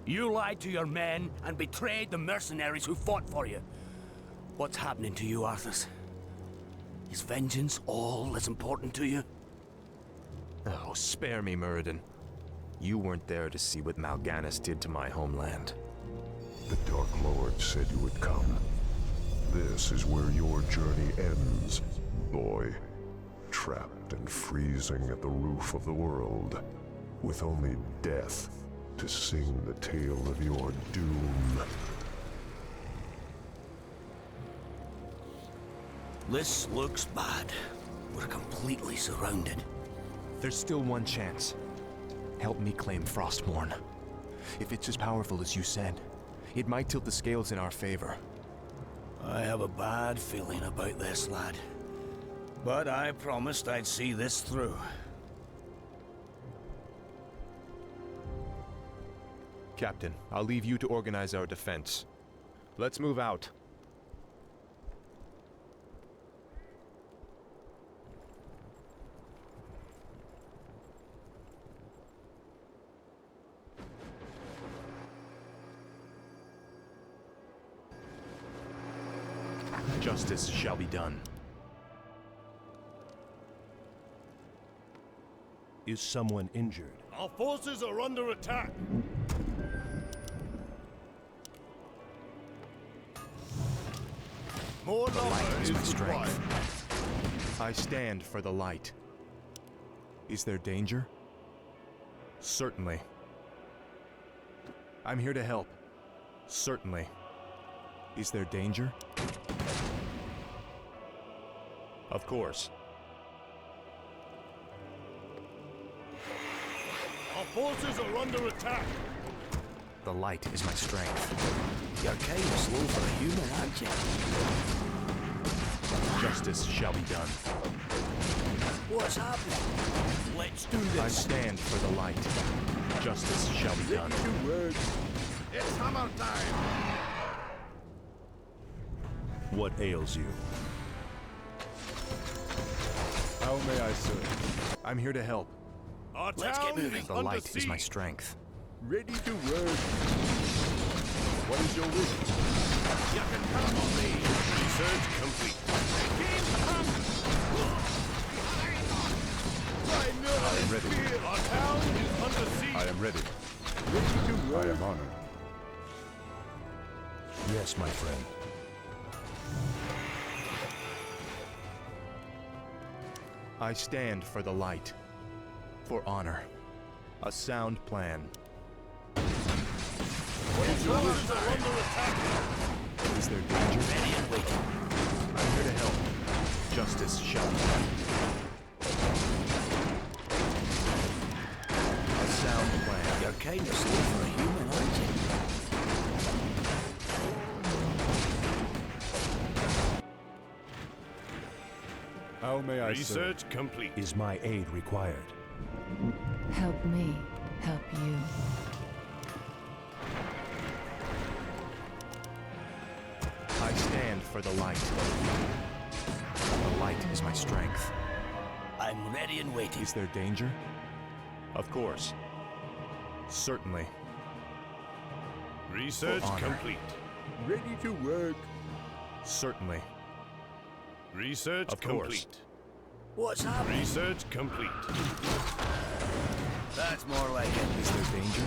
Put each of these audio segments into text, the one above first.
You lied to your men and betrayed the mercenaries who fought for you. What's happening to you, Arthas? Is vengeance all as important to you? Oh, spare me, Muradin. You weren't there to see what Mal'Ganis did to my homeland. The Dark Lord said you would come. This is where your journey ends, boy. Trapped and freezing at the roof of the world, with only death to sing the tale of your doom. This looks bad. We're completely surrounded. There's still one chance. Help me claim Frostmourne. If it's as powerful as you said, it might tilt the scales in our favor. I have a bad feeling about this, lad. But I promised I'd see this through. Captain, I'll leave you to organize our defense. Let's move out. Justice shall be done. Is someone injured? Our forces are under attack! More The light lumber is my is strength. required. I stand for the light. Is there danger? Certainly. I'm here to help. Certainly. Is there danger? Of course. Our forces are under attack! The light is my strength. You're kind of slow for a human, aren't you? Justice shall be done. What's happening? Let's do this. I stand for the light. Justice shall be done. It's hammer time! What ails you? How may I serve? I'm here to help. Our Let's get town moving. is The under light siege. is my strength. Ready to work. What is your wish? You can count on me! Research complete. I know I am ready. fear. Our town is under siege. I am ready. Ready to work. I am honored. Yes, my friend. I stand for the light. For honor. A sound plan. Our forces are under attack. Is there danger? Ready and waiting. I'm here to help. Justice shall be done. A sound plan. You're kind of slow for a human, aren't you? How may I serve? Research complete. Is my aid required? Help me, help you. I stand for the light. The light is my strength. I'm ready and waiting. Is there danger? Of course. Certainly. Research For honor. complete. Ready to work. Certainly. Research Of course. complete. What's happening? Research complete. That's more like it. Is there danger?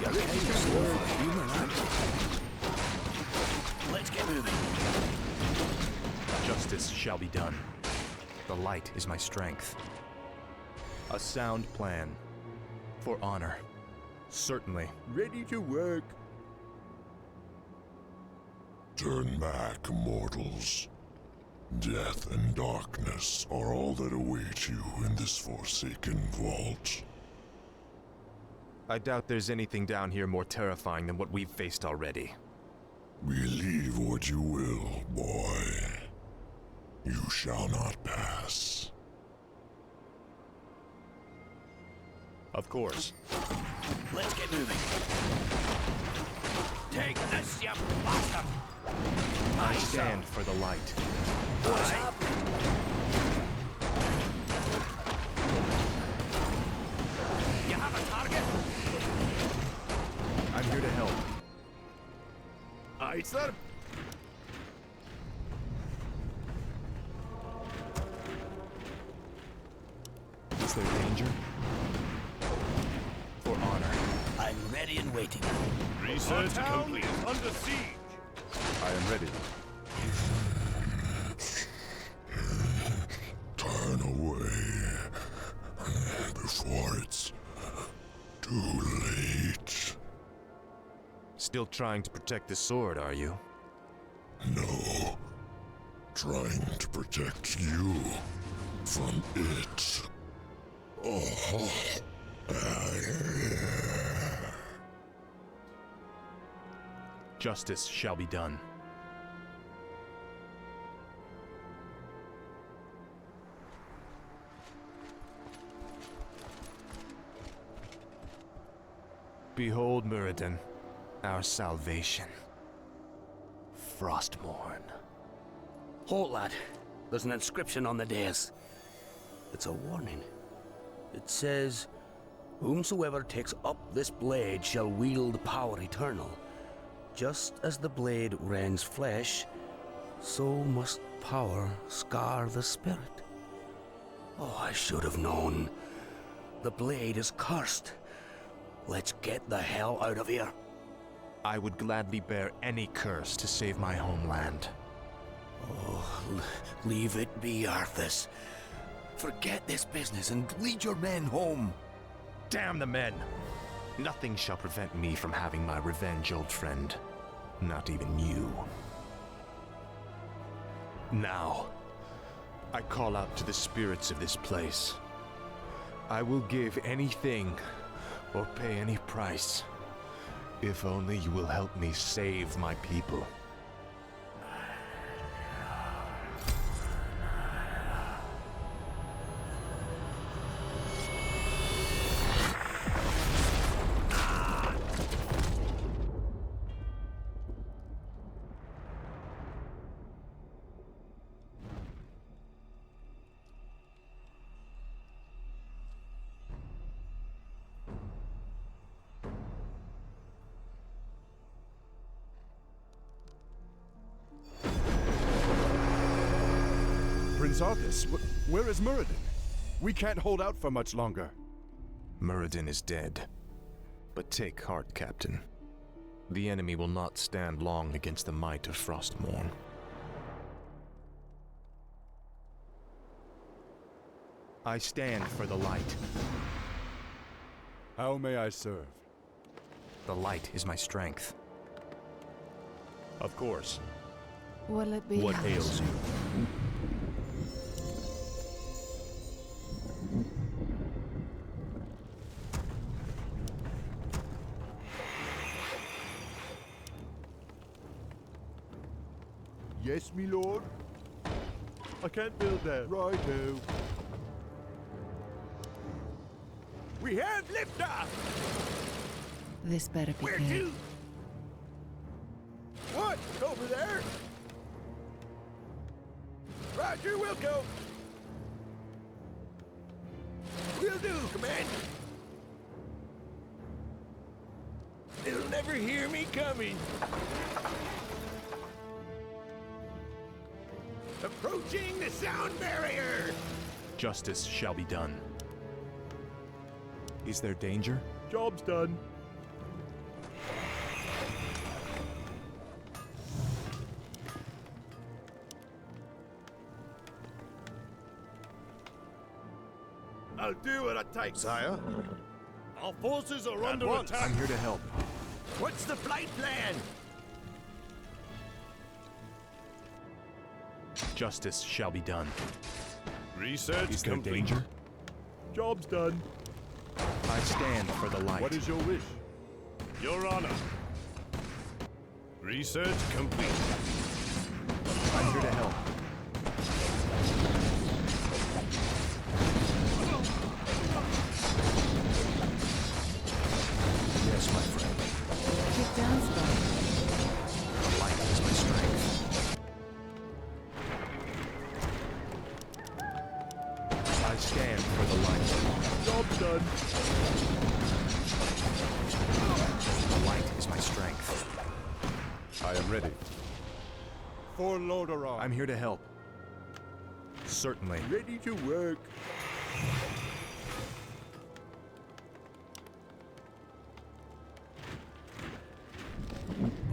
You're kind of slow for a human, aren't you? Let's get moving. Justice shall be done. The light is my strength. A sound plan. For honor. Certainly. Ready to work. Turn back, mortals. Death and darkness are all that await you in this forsaken vault. I doubt there's anything down here more terrifying than what we've faced already. Believe what you will, boy. You shall not pass. Of course. Let's get moving. Take this, you bastard! I stand for the light. What's happening? Right, sir. Is there danger? For honor. I'm ready and waiting. Research complete. Under siege. I am ready. Turn away before it's too late. Still trying to protect the sword, are you? No. Trying to protect you from it. Oh. Justice shall be done. Behold, Muradin, our salvation. Frostmourne. Halt, lad. There's an inscription on the dais. It's a warning. It says, "Whomsoever takes up this blade shall wield power eternal. Just as the blade rends flesh, so must power scar the spirit." Oh, I should have known. The blade is cursed. Let's get the hell out of here. I would gladly bear any curse to save my homeland. Oh, leave it be, Arthas. Forget this business and lead your men home. Damn the men! Nothing shall prevent me from having my revenge, old friend. Not even you. Now, I call out to the spirits of this place. I will give anything or pay any price, if only you will help me save my people. Prince Arthas, where is Muradin? We can't hold out for much longer. Muradin is dead. But take heart, Captain. The enemy will not stand long against the might of Frostmourne. I stand for the light. How may I serve? The light is my strength. Of course. Will it be What helped? ails you? Yes, me lord. I can't build that. Righto. We have liftoff. This better be Where good. to? What? Over there? Roger, we'll go. Will do, Commander. They'll never hear me coming. Approaching the sound barrier! Justice shall be done. Is there danger? Job's done. I'll do what it takes. Sire? Our forces are under once. attack. I'm here to help. What's the flight plan? Justice shall be done. Research Is there complete. danger? Job's done. I stand for the light. What is your wish? Your Honor. Research complete. I'm here to help. Yes, my friend. Get down, Spark. The light is my strength. I stand for the light. Job's done. The light is my strength. I am ready. For Lordaeron. I'm here to help. Certainly. Ready to work.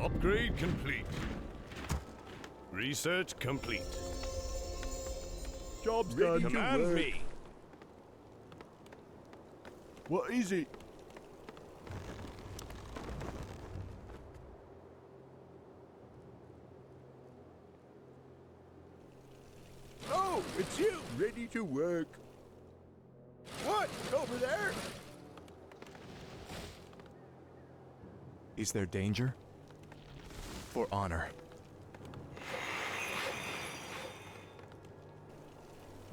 Upgrade complete. Research complete. Job's Ready done. Command to work. me. What is it? Oh, it's you! Ready to work. What? Over there? Is there danger? For honor.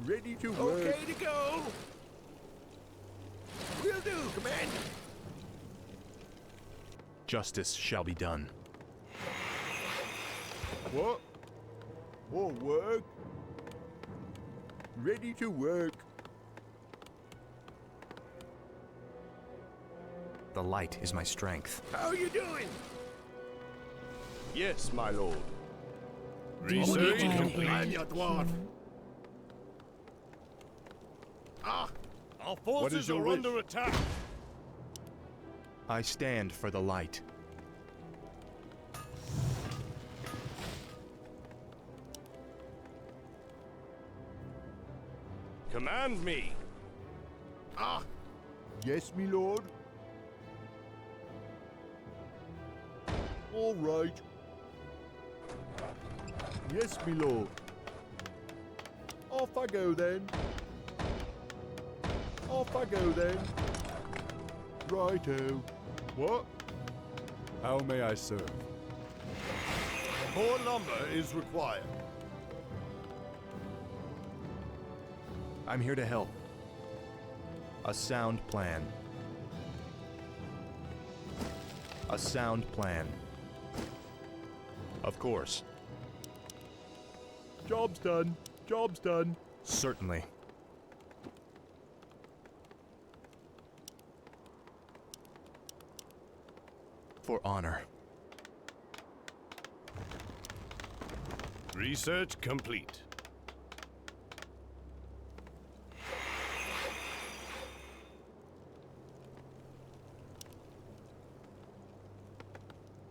Ready to work. Okay to go. Will do, Commander. Justice shall be done. What? More work? Ready to work. The light is my strength. How you doing? Yes, my lord. Research Research complete. complete. You dwarf. Ah, our forces your are wish? under attack. I stand for the light. Command me. Ah, Yes, me lord. All right. Yes, me lord. Off I go then. Off I go then. Righto. What? How may I serve? more lumber is required. I'm here to help. A sound plan. A sound plan. Of course. Job's done. Job's done. Certainly. For honor. Research complete.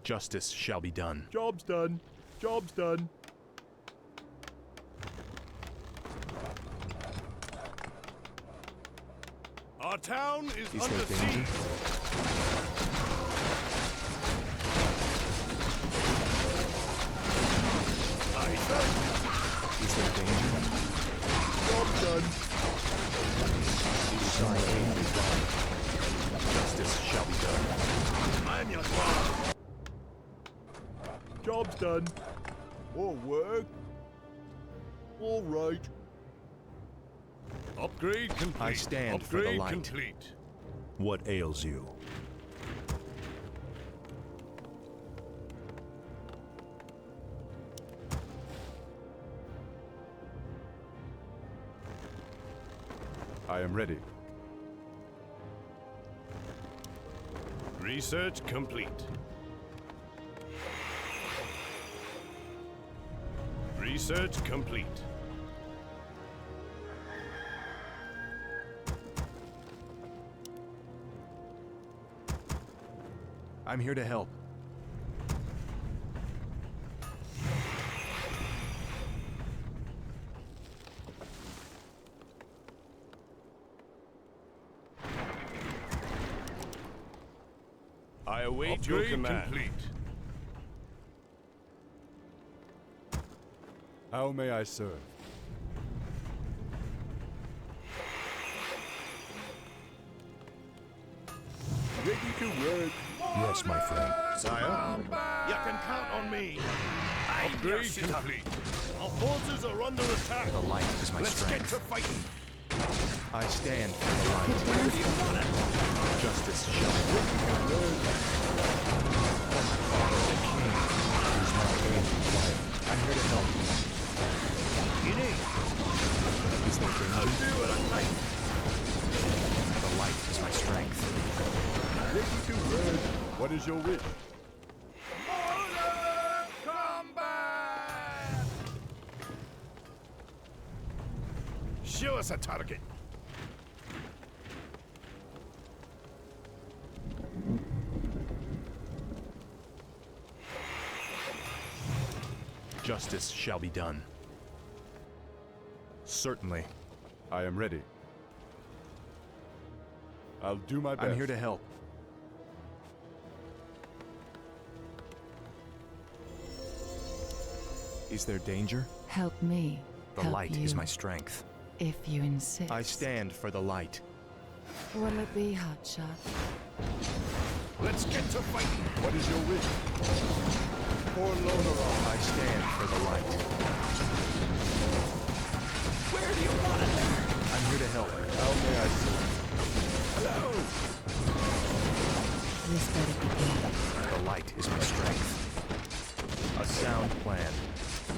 Justice shall be done. Job's done. Job's done. Our town is Is under there danger? siege. Aye, sir. Is there danger? Job's done. Shall aim be done. Justice shall be done. I'm your dwarf. Job's done. More work. All right. Upgrade complete. I stand for the Upgrade light. complete. What ails you? I am ready. Research complete. Research complete. I'm here to help. I await your command. Complete. How may I serve? Ready to work. Yes, my friend. Sire, you can count on me. Upgrade complete. Our forces are under attack. The light is my Let's strength. get to fighting. I stand for the light. Justice shall be done. The king is my aid required. I'm here to help. It is. Is there I'll danger? do it at night. The light is my strength. Ready to work. What is your wish? Show us a target. Justice shall be done. Certainly. I am ready. I'll do my best. I'm here to help. Is there danger? Help me. The help light you, is my strength. if you insist. I stand for the light. What'll it be, hotshot? Let's get to fighting. What is your wish? Poor Loneron. I stand for the light. Where do you want it? I'm here to help. How may I serve? Hello. This better be good. The light is my strength. A sound plan.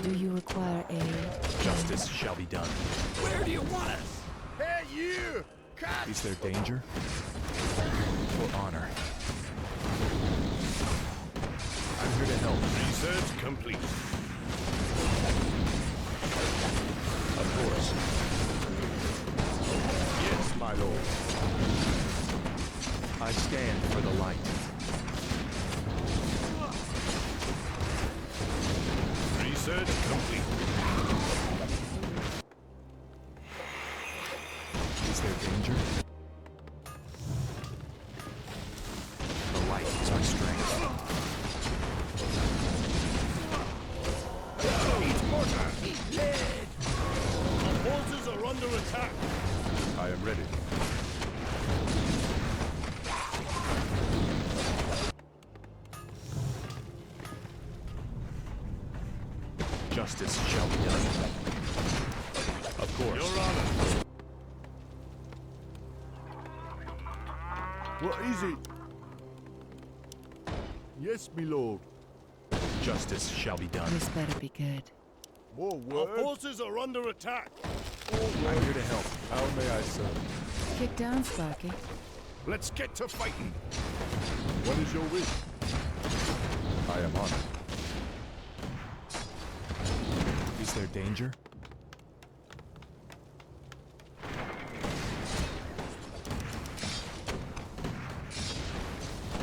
Do you require aid? Justice shall be done. Where do you want us? Hey, you! Cut! Is there danger? For honor. I'm here to help. Research complete. Of course. Yes, my lord. I stand for the light. Research complete. Is there danger? The light is my strength. Eat mortar! Eat lead! Our forces are under attack. I am ready. Justice shall be done. Of course. Your honor. What is it? Yes, my lord. Justice shall be done. This better be good. More Our work. forces are under attack. I'm here to help. How may I serve? Kick down, Sparky. Let's get to fighting. What is your wish? I am honored. Is there danger?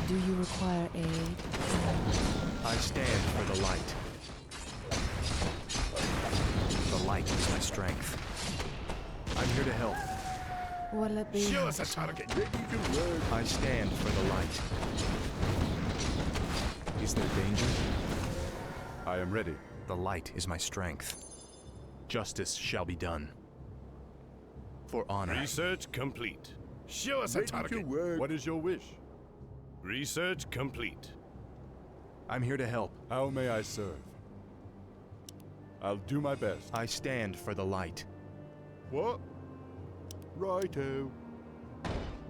Do you require aid? I stand for the light. The light is my strength. I'm here to help. What'll it be? Show us a hotshot? target. Ready to work. I stand for the light. Is there danger? I am ready. The light is my strength. Justice shall be done. For honor. Research complete. Show us a Ready to target. work. What is your wish? Research complete. I'm here to help. How may I serve? I'll do my best. I stand for the light. What? Righto.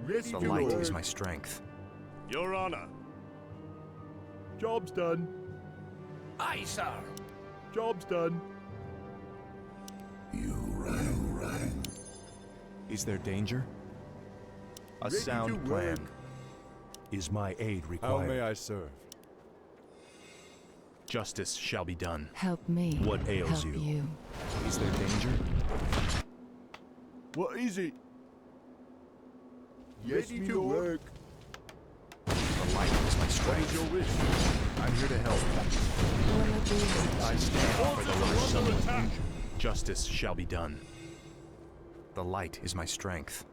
Ready The to light work. is my strength. Your honor. Job's done. Aye, sir. Job's done. You rang. Is there danger? A Ready sound to plan. work. Is my aid required? How may I serve? Justice shall be done. Help me. What ails help you? Is there danger? What is it? Yes, Ready me to lord. work. The light is my What is strength. your wish? I'm here to help. What'll it be? I stand for the Forces are light. under attack. Justice shall be done. The light is my strength.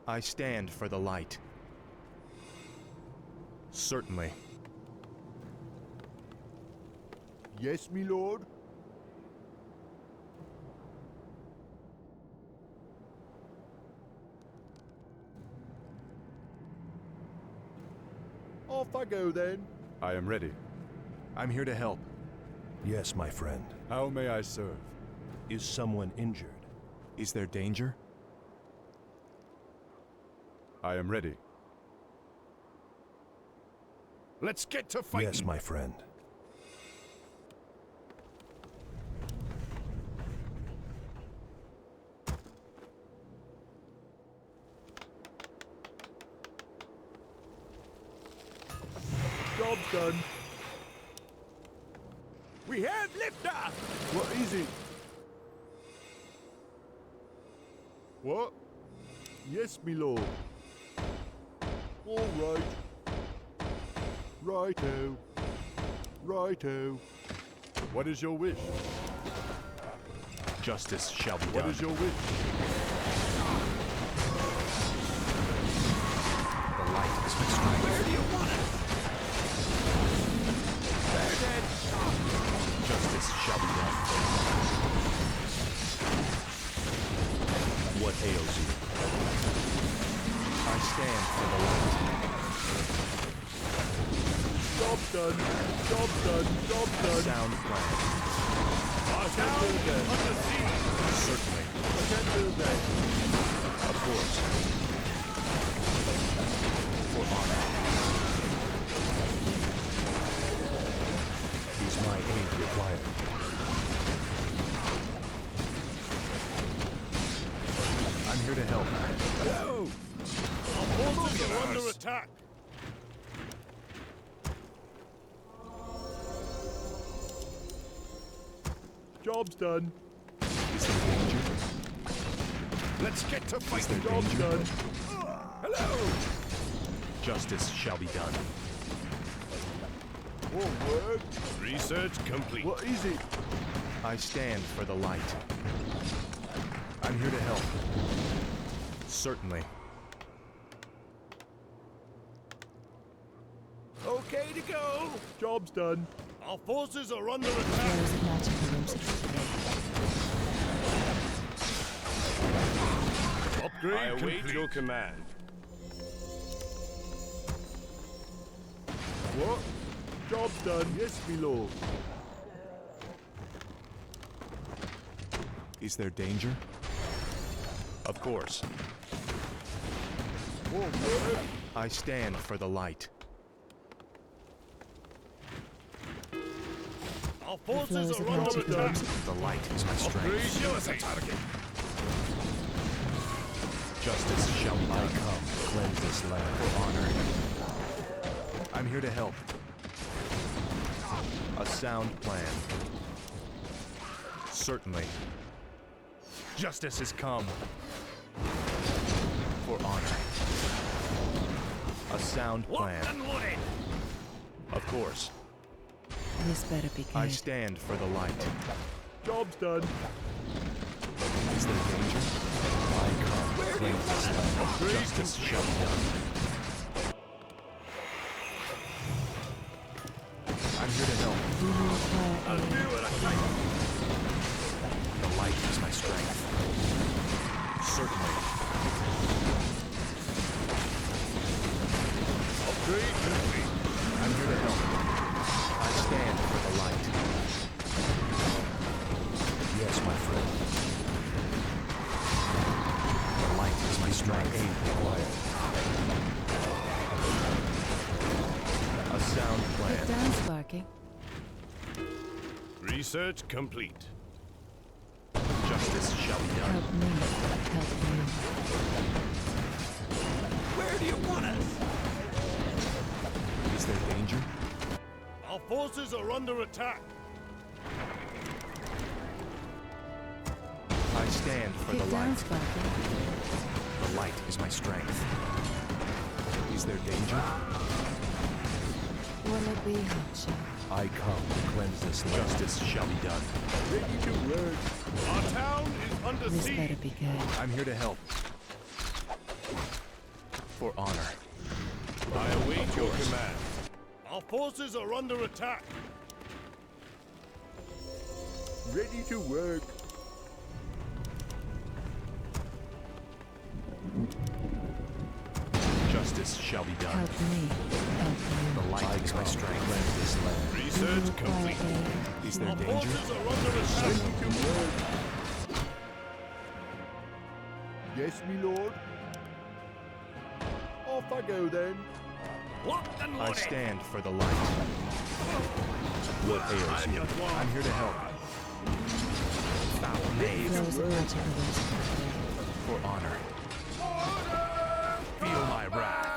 I stand for the light. Certainly. Yes, me lord. Off I go then. I am ready. I'm here to help. Yes, my friend. How may I serve? Is someone injured? Is there danger? I am ready. Let's get to fighting. Yes, my friend. Job's done. We have liftoff. What is it? What? Yes, me lord. All right. Righto. Righto. What is your wish? Justice shall be What done. is your wish? The light is my strength. Where do you want it? They're dead. Justice shall be done. What ails you? I stand for the light. Job done. Job done. Job done. Sound plan. I can't do that. Under siege. Certainly. I can't do that. Of course. For honor. Is my aid required? I'm here to help. Hello. Our forces are under attack. Job's done. Is there danger? Let's get to Is fighting. there Job's danger? done. Hello. Justice shall be done. All work. Research complete. What is it? I stand for the light. I'm here to help. Certainly. Okay to go. Job's done. Our forces are under attack. There is a magical whimsy today. Upgrade I await complete. your command. What? Job's done. Yes, me lord. Is there danger? Of course. All work. I stand for the light. Our The flow forces is are of under magical attack. whimsy. The light is my strength. Show us a target. Justice shall be done. I come to cleanse this land for honor. I'm here to help. A sound plan. Certainly. Justice has come. For honor. A sound plan. Locked and loaded. Of course. This better be I good. stand for the light. Job's done. Is there danger? I come to cleanse this land. Justice shall be done. I'm here to help. Do you require aid? The light is my strength. Certainly. Upgrade complete. I'm here to help. I stand for the light. Yes, my friend. The light is my strength. Aid required. A sound Get plan. down, Sparky. Research complete. Justice shall be done. Help me. Help you. Where do you want us? Is there danger? Our forces are under attack. I stand for the Get down, light. Sparky. The light is my strength. Is there danger? Will it be hotshot? I come to cleanse this land. Justice shall be done. Ready to work. Our town is under This better siege. be good. I'm here to help. For honor. I await your command. Our forces are under attack. Ready to work. Justice shall be done. Help me. Help The you. light is my strength. Cleanse this land. Do you Research require complete. aid? Is there Our danger? forces are under attack. Ready to work. Yes, me lord. Off I go then. Locked and I loaded. stand for the light. What ails you? I'm here to help. Foul knave. Flows of magical whimsy today. For honor. Feel my wrath.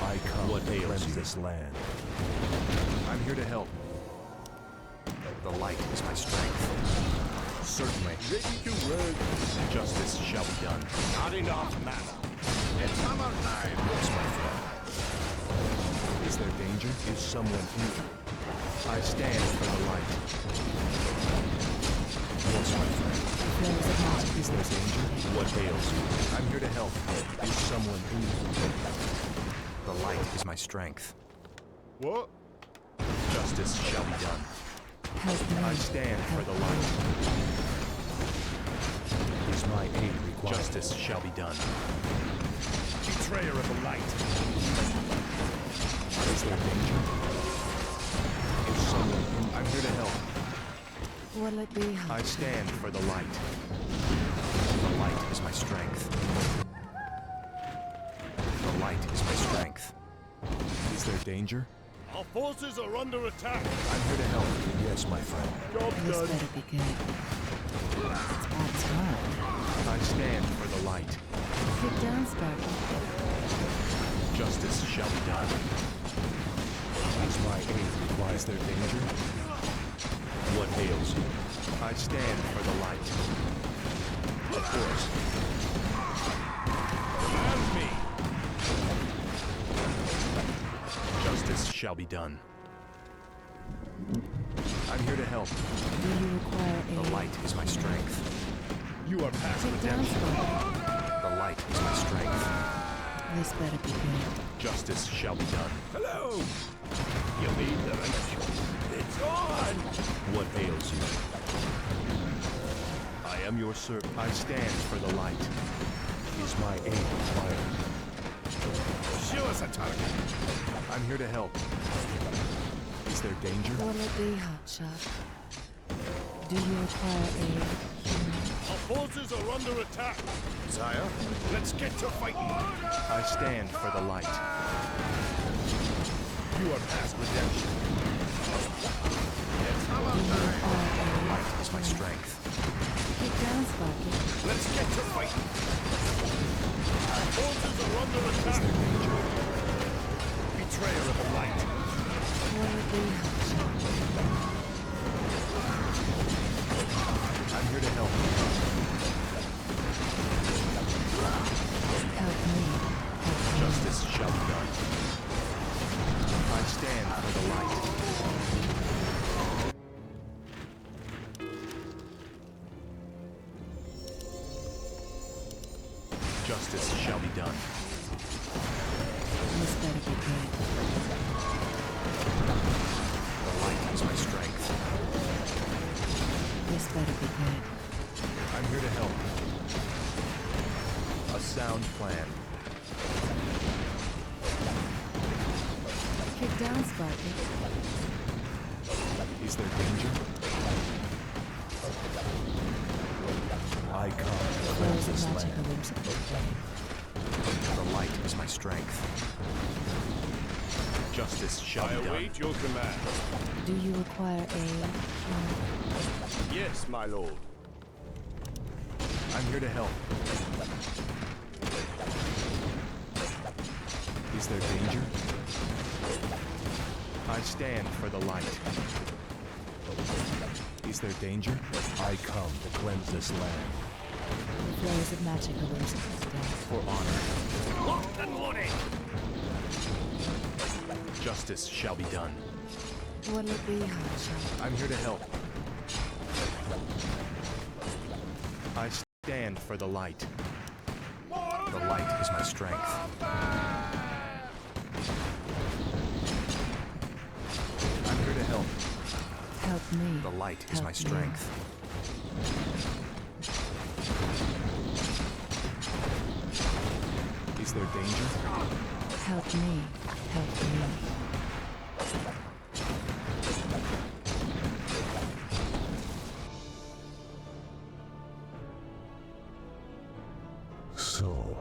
I come to cleanse this land. I'm here to help. The light is my strength. Certainly. Ready to work. Justice shall be done. Not enough mana. It's hammer time. Yes, my friend. Is there danger? Is someone here? I stand for the light. Yes, my friend. Flares of magic. Is there danger? What ails you? I'm here to help. Is someone here? The light is my strength. What? Justice shall be done. Help me. I stand for the light. Is my aid required? Justice shall be done. Betrayer of the light. Is there danger? Is someone here? I'm here to help. What'll it be? I stand for the light. The light is my strength. The light is my strength. Is there danger? Our forces are under attack. I'm here to help. Yes, my friend. Job This done. better be good. It's about time. I stand for the light. Get down, Sparky. Justice shall be done. Is my aid required? Is there danger? What ails you? I stand for the light. Of course. Command me. Justice shall be done. I'm here to help. Do you require The aid? light is my strength. You are past Get down, redemption. Sparky. The light is my strength. This better be good. Justice shall be done. Hello. You need the right. It's on. What ails you? I am your servant. I stand for the light. Is my aid required? Show us a target. I'm here to help. Is there danger? What'll it be, hotshot? Do you require aid? Our forces are under attack. Sire, let's get to fighting. I stand for the light. You are past redemption. It's hammer Do you time. require aid? Light is my strength. Get down, Sparky. Let's get to fighting. Our forces are under Is attack. there danger? Betrayer of the light. What'll it be, hotshot? I'm here to help. Help me. Help me. Justice shall be done. I stand for the light. Justice shall be done. This better be good. The light is my strength. This better be good. I'm here to help. A sound plan. Get down, Sparky. Is there danger? I come to Flares cleanse of this magic land. whimsical flame. The light is my strength. Justice shall I be done. await your command. Do you require aid? Yes, my lord. I'm here to help. Is there danger? I stand for the light. Is there danger? I come to cleanse this land. The flares of magic whimsical flame. For honor. Locked and loaded. Justice shall be done. What'll it be, hotshot? I'm here to help. I stand for the light. The light is my strength. I'm here to help. Help me. The light is Help my me. strength. Is there danger? Help me. Help me. So,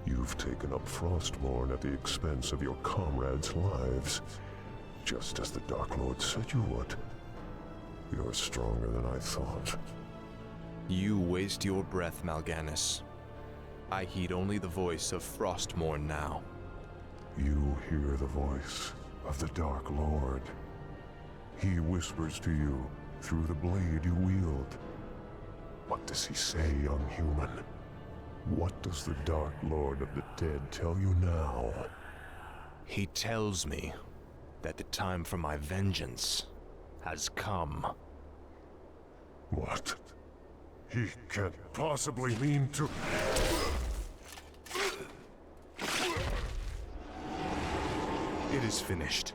you've taken up Frostmourne at the expense of your comrades' lives, just as the Dark Lord said you would. You're stronger than I thought. You waste your breath, Mal'Ganis. I heed only the voice of Frostmourne now. You hear the voice of the Dark Lord. He whispers to you through the blade you wield. What does he say, young human? What does the Dark Lord of the Dead tell you now? He tells me that the time for my vengeance has come. What? He can't possibly mean to... It is finished.